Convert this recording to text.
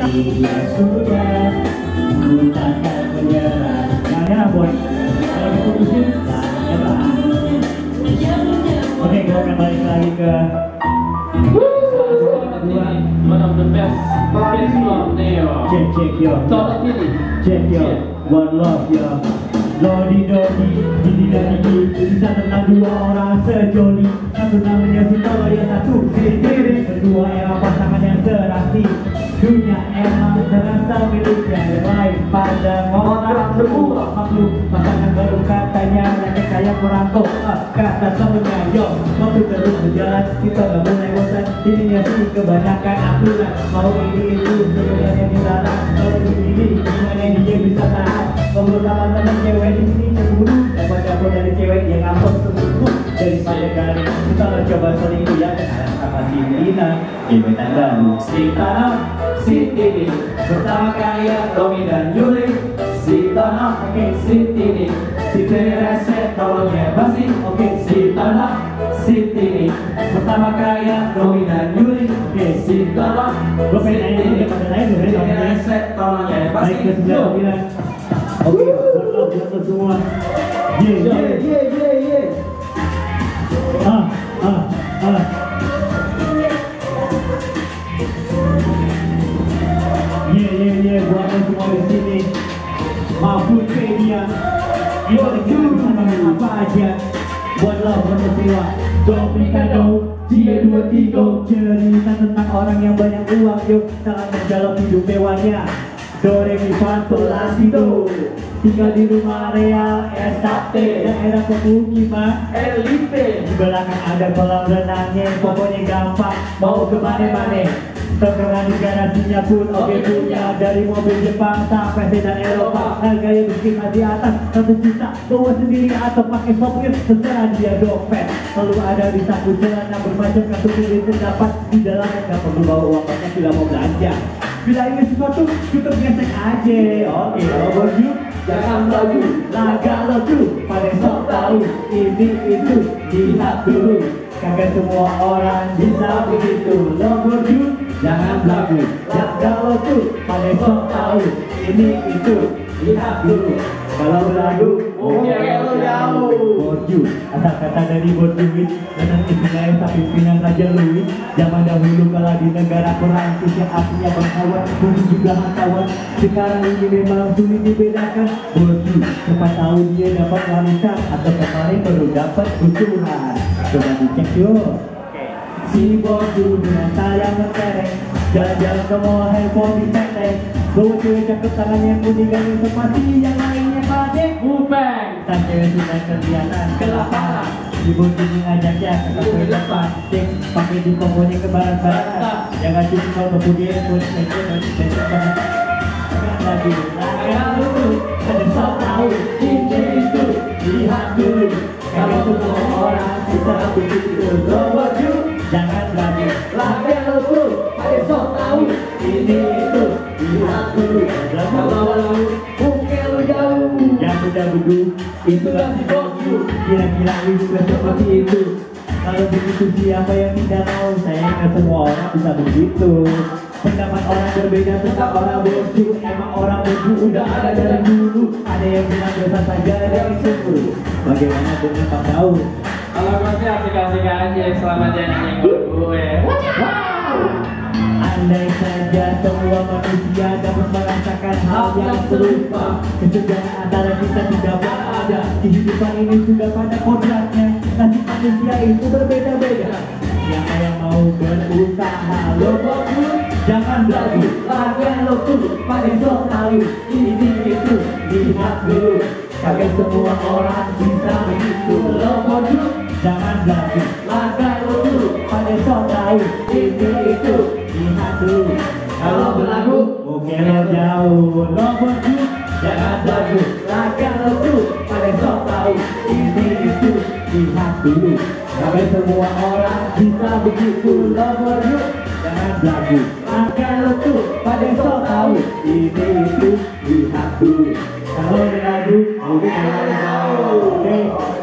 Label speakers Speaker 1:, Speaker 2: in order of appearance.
Speaker 1: dia sudah, ku takkan menyerah. Nah, boy, kalau diputusin, jangan nyerah. Oke, gue akan balik lagi ke
Speaker 2: one of the best best love Neo.
Speaker 1: check yo,
Speaker 2: Tolong ini.
Speaker 1: check yo, one love yo. Lodi dodi, didi dadi, bisa tentang dua orang sejoli. Satu namanya Sintolo, yang satu sendiri. Kedua emang pasangan yang serasi. Dunia emang terasa miliknya, yang lain pada orang semua makhluk. Pasangan baru katanya lagi kayak merangkul. Kata temennya, yo, waktu terus berjalan, kita gak boleh bosan. Dirinya sih kebanyakan aturan, mau ini itu sebenarnya dilarang. Kalau begini, gimana dia bisa tahan? Ngobrol sama temen cewek di sini cemburu, dapat dari cewek yang ngambek sembuh. Daripada garing, kita coba selingkuh ya, kenalan sama si Tina, gebetan baru. Si Tanah, si Tini, pertama kaya Tommy dan Yuli. Si Tanah, oke, si Tini, si Tini rese, tolongnya basi. Oke, si Tanah, si Tini, pertama kaya Tommy dan Yuli. Oke, si Tanah, gue pengen nanya ini pada lain, gue pengen rese, tolongnya basi. Baik ke 9. Oke, buat lo semua. Yeah. Yeah, buat lo semua di sini. Maafin dia. Yo, apa aja. Buat lo, buat lo. Domikado, dia 2 3. Cerita tentang orang yang banyak uang, yuk sangat mendalam hidup mewahnya. Do, re, mi, fa, sol, la, si, do. Tinggal di rumah real SKT, daerah pemukiman elite. Di belakang ada kolam renangnya, pokoknya gampang mau kemana-mana. Terkenal di garasinya pun oke punya, dari mobil Jepang sampai sedan Eropa. Harganya bikin di atas 1 juta, bawa sendiri atau pakai sopir, terserah dia dompet. Selalu ada di saku celana bermacam kartu kredit terdapat di dalamnya, nggak perlu bawa uang banyak bila mau belanja. Bila ingin sesuatu, cukup gesek aja. Oke, kalau buat you, jangan lagu, laga lo tuh, pada sok tahu, ini itu, lihat dulu. Kagak semua orang bisa begitu. Lo buat you, jangan lagu, laga lo tuh, pada sok tahu, ini itu, lihat dulu. Kalau berlagu, oke lo jauh. Borju, asal kata dari Borjuis, dan istilahnya sapi pinang Raja Louis. Zaman dahulu kala di negara Perancis yang artinya bangsawan, mungkin juga hartawan. Sekarang ini memang sulit dibedakan. Borju, 4 tahun dia dapat warisan, atau kemarin baru dapat kucuran. Coba dicek yuk. Si Borju dengan sayang mentereng, jalan-jalan ke mall, handphone diteteng. Bawa cewek cakep tangannya kuning ganing sepati, yang lainnya pakai kupeng. Dan cewek sudah kelihatan ke lapangan. Si Borju mengajaknya ke kafe depan, cek pakai di komponya ke barat-barat. Jangan cuma kalau kemudian buat besok banget. Jangan lagi, laga dulu, ada sok tahu, ini itu, lihat dulu. Kalau semua orang bisa begitu, lo Borju, jangan lagi, laga dulu, ada sok tahu, ini itu, lihat dulu. Kalau mungkin lo jauh, yang udah bedu, itulah si Borju. Kira-kira bisa seperti itu. Kalau begitu siapa yang tidak mau? Sayangnya semua orang bisa begitu. Pendapat orang berbeda tentang orang Borju. Emang orang Borju udah ada dari dulu. Ada yang bilang biasa saja, ada yang syukur. Bagaimana dengan Pak Daud?
Speaker 2: Kalau gue sih asik-asik aja selama dia nyenggol gue.
Speaker 1: Wow! Andai saja semua manusia dapat merasakan hal yang serupa, kesenjangan antara kita tidak ada. Kehidupan ini sudah pada kodratnya. Nasib manusia itu berbeda-beda. Siapa yang mau berusaha, lo Borju, jangan ragu, laga lo tuh, pada sok tahu, ini itu, lihat dulu. Kagak semua orang bisa begitu. Lo Borju, jangan ragu, laga lo tuh, pada sok tahu, ini itu, lihat dulu. Kalau berlagu, mungkin lo jauh. Lo Borju, jangan ragu, laga lo tuh, pada sok tahu, ini itu, lihat dulu. Kagak semua orang bisa begitu. Lo Borju, jangan ragu, laga lo tuh, pada sok tahu, ini itu, lihat dulu. Kalau berlagu, mungkin lo jauh.